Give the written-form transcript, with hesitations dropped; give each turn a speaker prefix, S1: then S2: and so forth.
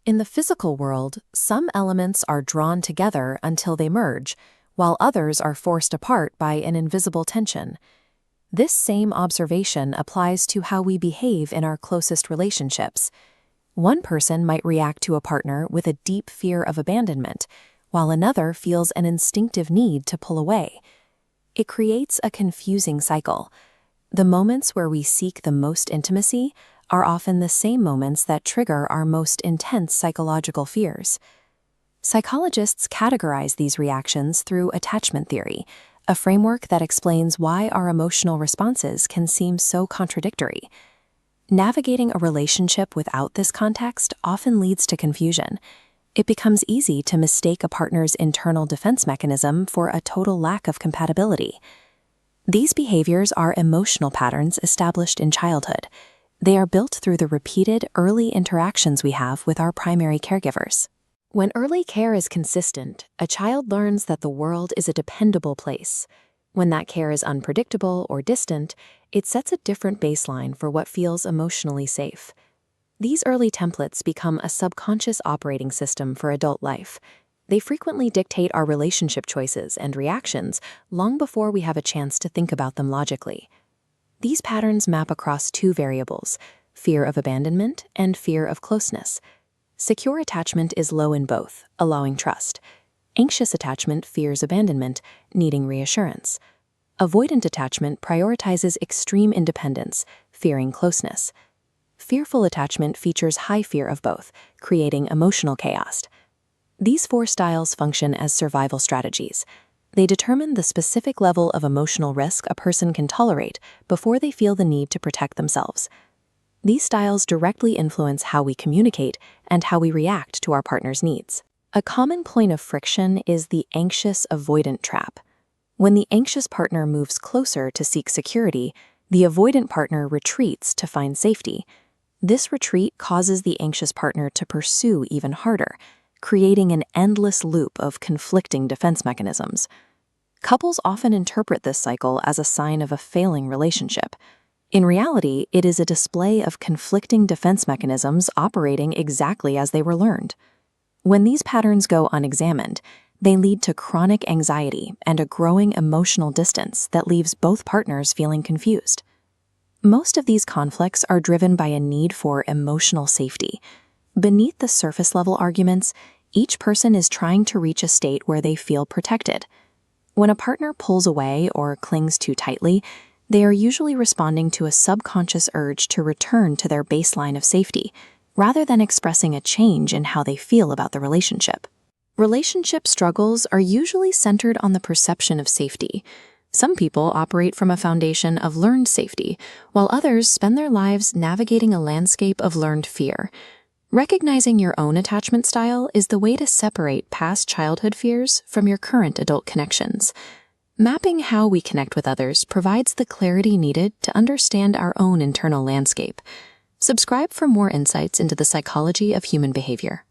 S1: In the physical world, some elements are drawn together until they merge, while others are forced apart by an invisible tension. This same observation applies to how we behave in our closest relationships. One person might react to a partner with a deep fear of abandonment, while another feels an instinctive need to pull away. It creates a confusing cycle. The moments where we seek the most intimacy are often the same moments that trigger our most intense psychological fears. Psychologists categorize these reactions through attachment theory, a framework that explains why our emotional responses can seem so contradictory. Navigating a relationship without this context often leads to confusion. It becomes easy to mistake a partner's internal defense mechanism for a total lack of compatibility. These behaviors are emotional patterns established in childhood. They are built through the repeated early interactions we have with our primary caregivers. When early care is consistent, a child learns that the world is a dependable place. When that care is unpredictable or distant, it sets a different baseline for what feels emotionally safe. These early templates become a subconscious operating system for adult life. They frequently dictate our relationship choices and reactions long before we have a chance to think about them logically. These patterns map across two variables: fear of abandonment and fear of closeness. Secure attachment is low in both, allowing trust. Anxious attachment fears abandonment, needing reassurance. Avoidant attachment prioritizes extreme independence, fearing closeness. Fearful attachment features high fear of both, creating emotional chaos. These four styles function as survival strategies. They determine the specific level of emotional risk a person can tolerate before they feel the need to protect themselves. These styles directly influence how we communicate and how we react to our partner's needs. A common point of friction is the anxious avoidant trap. When the anxious partner moves closer to seek security, the avoidant partner retreats to find safety. This retreat causes the anxious partner to pursue even harder, creating an endless loop of conflicting defense mechanisms. Couples often interpret this cycle as a sign of a failing relationship. In reality, it is a display of conflicting defense mechanisms operating exactly as they were learned. When these patterns go unexamined, they lead to chronic anxiety and a growing emotional distance that leaves both partners feeling confused. Most of these conflicts are driven by a need for emotional safety. Beneath the surface-level arguments, each person is trying to reach a state where they feel protected. When a partner pulls away or clings too tightly, they are usually responding to a subconscious urge to return to their baseline of safety, rather than expressing a change in how they feel about the relationship. Relationship struggles are usually centered on the perception of safety. Some people operate from a foundation of learned safety, while others spend their lives navigating a landscape of learned fear. Recognizing your own attachment style is the way to separate past childhood fears from your current adult connections. Mapping how we connect with others provides the clarity needed to understand our own internal landscape. Subscribe for more insights into the psychology of human behavior.